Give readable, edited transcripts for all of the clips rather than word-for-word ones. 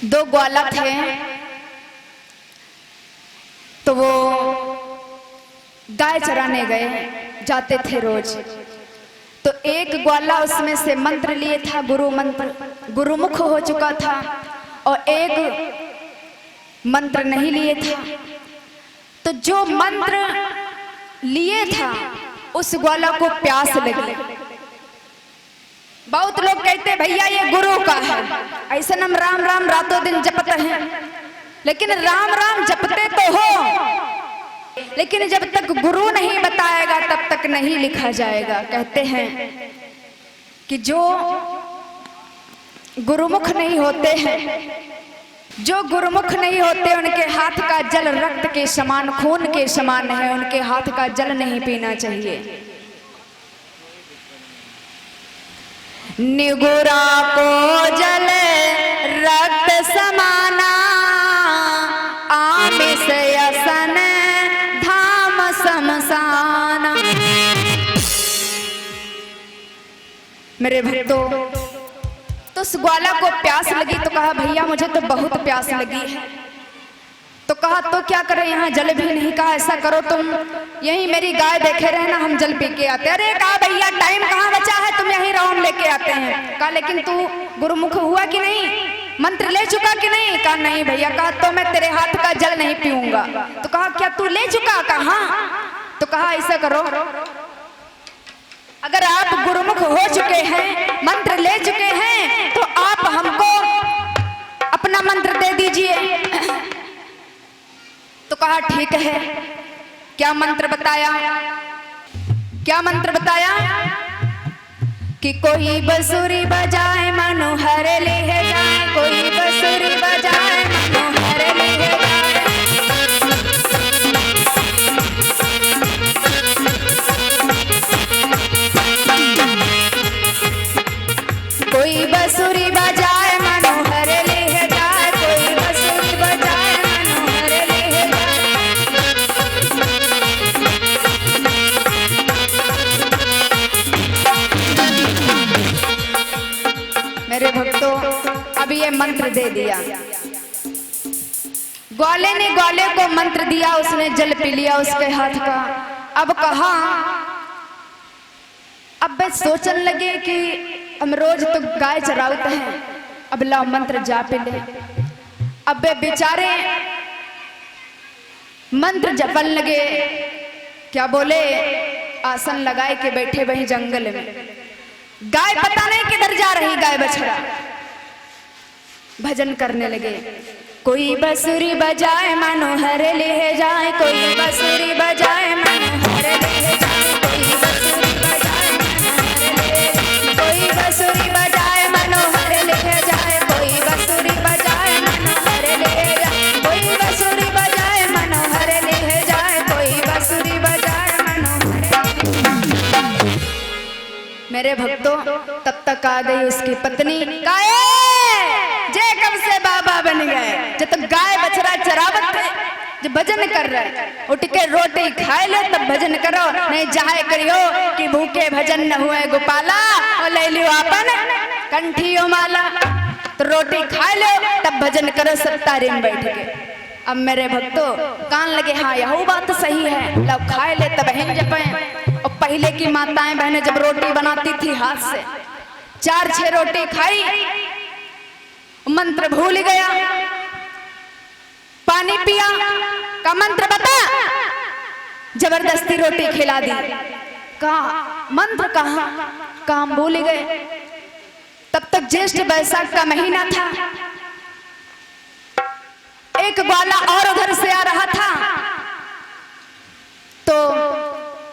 दो ग्वाला थे, तो वो गाय चराने गए, जाते थे रोज। तो एक ग्वाला उसमें से मंत्र लिए था, गुरु मंत्र, गुरुमुख हो चुका था, और एक मंत्र नहीं लिए था। तो जो मंत्र लिए था उस ग्वाला को प्यास लगी। बहुत लोग कहते भैया ये गुरु का है, ऐसा हम राम राम रातों दिन जपते हैं, लेकिन राम राम जपते तो हो, लेकिन जब तक गुरु नहीं बताएगा तब तक नहीं लिखा जाएगा। कहते हैं कि जो गुरुमुख नहीं होते हैं, जो गुरुमुख नहीं होते उनके हाथ का जल रक्त के समान, खून के समान है, उनके हाथ का जल नहीं पीना चाहिए। निगुरा को जल रक्त समाना, आमिष यसन धाम समसाना। मेरे भक्तों, तो उस ग्वाला को प्यास लगी तो कहा भैया मुझे तो बहुत प्यास लगी है। तो कहा तो क्या करें, यहाँ जल भी नहीं। कहा ऐसा करो तुम यहीं मेरी गाय देखे रहना, हम जल पी के आते। अरे कहा भैया टाइम कहाँ बचा है, तुम यहीं रहो, हम लेके आते हैं। कहा लेकिन तू गुरुमुख हुआ कि नहीं, मंत्र ले चुका कि नहीं। कहा नहीं भैया। कहा तो मैं तेरे हाथ का जल नहीं पीऊंगा। तो कहा क्या तू ले चुका। कहा। तो कहा ऐसा करो, अगर आप गुरुमुख हो चुके हैं, मंत्र ले चुके हैं, तो आप हमको अपना मंत्र दे दीजिए। तो कहा ठीक है। क्या मंत्र बताया, क्या मंत्र बताया कि कोई बंसुरी बजाए मनोहर ले जाए, कोई बंसुरी बजाए मनोहर ले जाए, कोई बंसुरी बजाए मनोहर ले जाए, कोई बंसुरी बजाए मनोहर ले जाए। मेरे भक्तों, अब ये मंत्र दे दिया ग्वाले ने, ग्वाले को मंत्र दिया, उसने जल पी लिया उसके हाथ का। अब कहा, अब वे सोचने लगे कि हम रोज तो गाय चराते हैं, अब लाओ मंत्र जा पी ले। अब वे बेचारे मंत्र जपन लगे। क्या बोले, आसन लगाए के बैठे वहीं जंगल में। गाय पता नहीं किधर जा रही, गाय बछड़ा भजन करने लगे। कोई बंसुरी बजाए मनोहर ले जाए, कोई बंसुरी बजाए मनोहर ले जाए, कोई बंसुरी बजाए मनोहर ले जाए, कोई बंसुरी बजाए मनोहर ले जाए, कोई बंसुरी बजाए मनोहर ले जाए, कोई बंसुरी बजाए मनोहर ले जाए, कोई बंसुरी बजाए मनोहर। मेरे भक्तों, तब तक आ गई उसकी पत्नी। गाय जे कब से बाबा बन गए, जब तक गाय बछड़ा चरावत थे, जब भजन कर रहे, उठ के रोटी खाए लो तब भजन करो, नहीं जाए करियो कि भूखे भजन न हुए गोपाला, और ले लियो अपन कंठियो माला। तो रोटी खाए लो तब भजन करो सब तारी में बैठ के। अब मेरे भक्तों कान लगे, हाँ यह बात सही है, लो खाए ले तब बहन जपे। और पहले की माताएं बहनें जब रोटी बनाती थी हाथ से, 4-6 रोटी खाई, मंत्र भूल गया, पानी पिया, का मंत्र बता, जबरदस्ती रोटी खिला दी। कहा मंत्र कहाँ, काम भूल गए। तब तक ज्येष्ठ वैशाख का महीना था। एक ग्वाला और उधर से आ रहा था, तो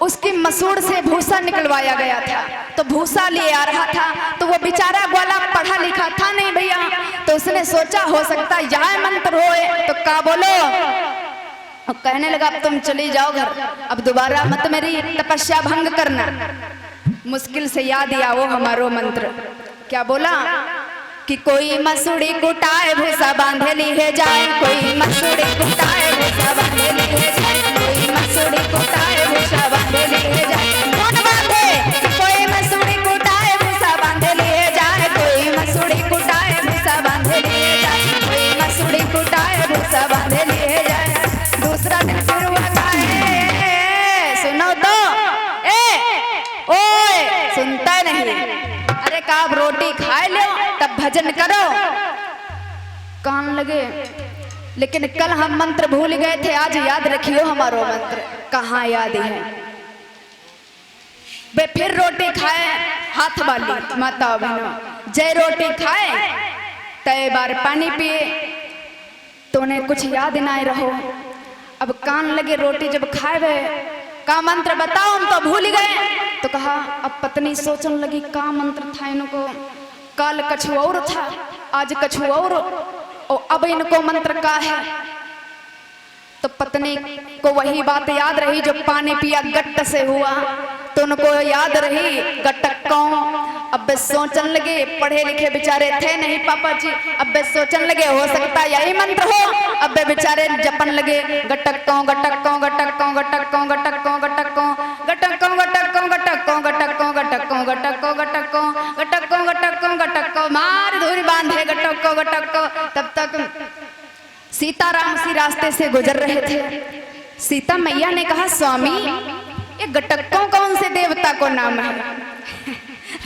उसकी मसूड़ से भूसा निकलवाया गया था, तो भूसा लिए आ रहा था। तो वो बेचारा ग्वाला पढ़ा लिखा था नहीं भैया, तो उसने सोचा हो सकता यह मंत्र होए, तो क्या बोलो, और कहने लगा अब तुम चली जाओ घर, अब दोबारा मत मेरी तपस्या भंग करना। मुश्किल से याद आया वो हमारो मंत्र। क्या बोला कि कोई मसूड़ी कुटाए भूसा बांधे लिए जाए, कोई मसूड़ी कुटाए भूसा बांधे लिए जाए, कोई मसूड़ी कुटाए भूसा बांधे लिए जाए। कौन बांधे, कोई मसूड़ी कुटाए भूसा बांधे लिए जाए, कोई मसूड़ी कुटाए भूसा बांधे लिए जाए, कोई कलसा बांधे लिए जाए। दूसरा दिन फिर हुआ खाए, सुनो तो ओए सुनता नहीं। अरे का आप रोटी खाए लो तब भजन करो, कान लगे। लेकिन कल हम मंत्र भूल गए थे, आज याद रखियो हमारो मंत्र। कहाँ याद है वे? फिर रोटी खाए हाथ वाली माता बहनों, जय रोटी खाए तय बार पानी पिए, तो उन्हें कुछ याद ना रहो। अब कान लगे रोटी जब खाए वे, का मंत्र बताओ, हम तो भूल गए। तो कहा, अब पत्नी सोचने लगी का मंत्र था इनको, काल कछु और था आज कछु और अब इनको मंत्र का है। तो पत्नी को वही बात याद रही जो पानी पिया गट्ट से हुआ, तो उनको याद रही गट्टकों। अब वे सोचने लगे, पढ़े लिखे बेचारे थे नहीं पापा जी, अब वे सोचने लगे हो सकता यही मंत्र हो। अब वे बेचारे जपन लगे गट्टकों गट्टकों गट्टकों गट्टकों गट्टकों गट्टकों गट्टकों गट्टकों गट्टकों गट्टकों गट्टकों गट्टकों गट्टकों गट्टकों गट्टकों गट्टकों मार धूरी बांधे गट्टकों गट्टकों। तब तक सीताराम उसी रास्ते से गुजर रहे थे। सीता मैया ने कहा, स्वामी ये गट्टकों कौन से देवता को नाम है?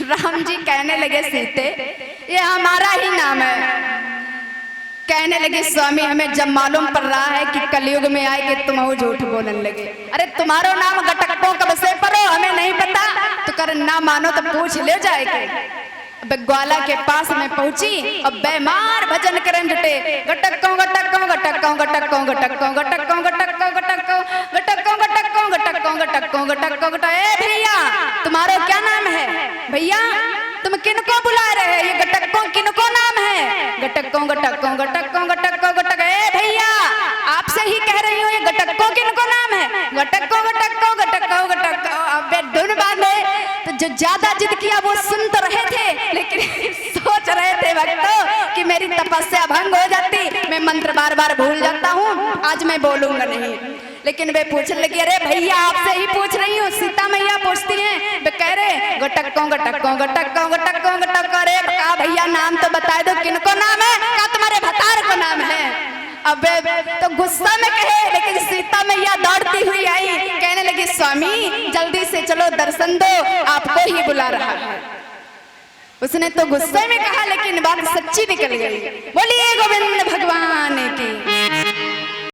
राम जी कहने लगे, सीते ये हमारा ही नाम है। कहने लगे, स्वामी हमें जब मालूम पड़ रहा है कि कलयुग में आए कि तुम वो झूठ बोलने लगे। अरे तुम्हारो नाम गट्टकों कब से पढ़ो, हमें नहीं पता। तो कर ना मानो तो पूछ ले जाएगा। अब ग्वाला के पास में पहुंची, अब बेमार भजन करन जुटे गट्टकों गट्टकों गट्टकों गट्टकों गट्टकों गट्टकों गट्टकों गट्टकों गट्टकों गट्टकों गट्टकों गट्टकों गट्टकों गट्टकों। ए भैया तुम्हारा क्या नाम है? भैया तुम किनको बुला रहे हैं? ये गट्टकों किनको नाम है? गट्टकों गट्टकों गट्टकों गट्टकों गट्टकों। ए भैया आपसे ही कह रही हूँ, ये गट्टकों किनको नाम है? गट्टकों गट्टकों गट्टकों गट्टकों। अब धुन बांधे तो जो ज्यादा जिद किया वो सुन तो रहे थे, लेकिन सोच रहे थे भक्तों कि मेरी तपस्या भंग हो जाती, मैं मंत्र बार बार भूल जाता हूँ, आज मैं बोलूंगा नहीं। लेकिन वे पूछने लगी, अरे भैया आपसे ही पूछ रही हूँ। सीता मैया पूछती हैं, वे कह रहे गट्टकों गट्टकों गट्टकों गट्टकों गट्टकों। अरे कहा भैया नाम तो बता दो किनको नाम है? कहा तुम्हारे भतार को नाम है। अब तो गुस्सा में कहे, लेकिन सीता मैया दौड़ती हुई आई, कहने लगी, स्वामी जल्दी से चलो दर्शन दो, आपको ही बुला रहा है। उसने तो गुस्से में कहा, लेकिन बात सच्ची निकल गई। बोलिए गोविंद भगवान की।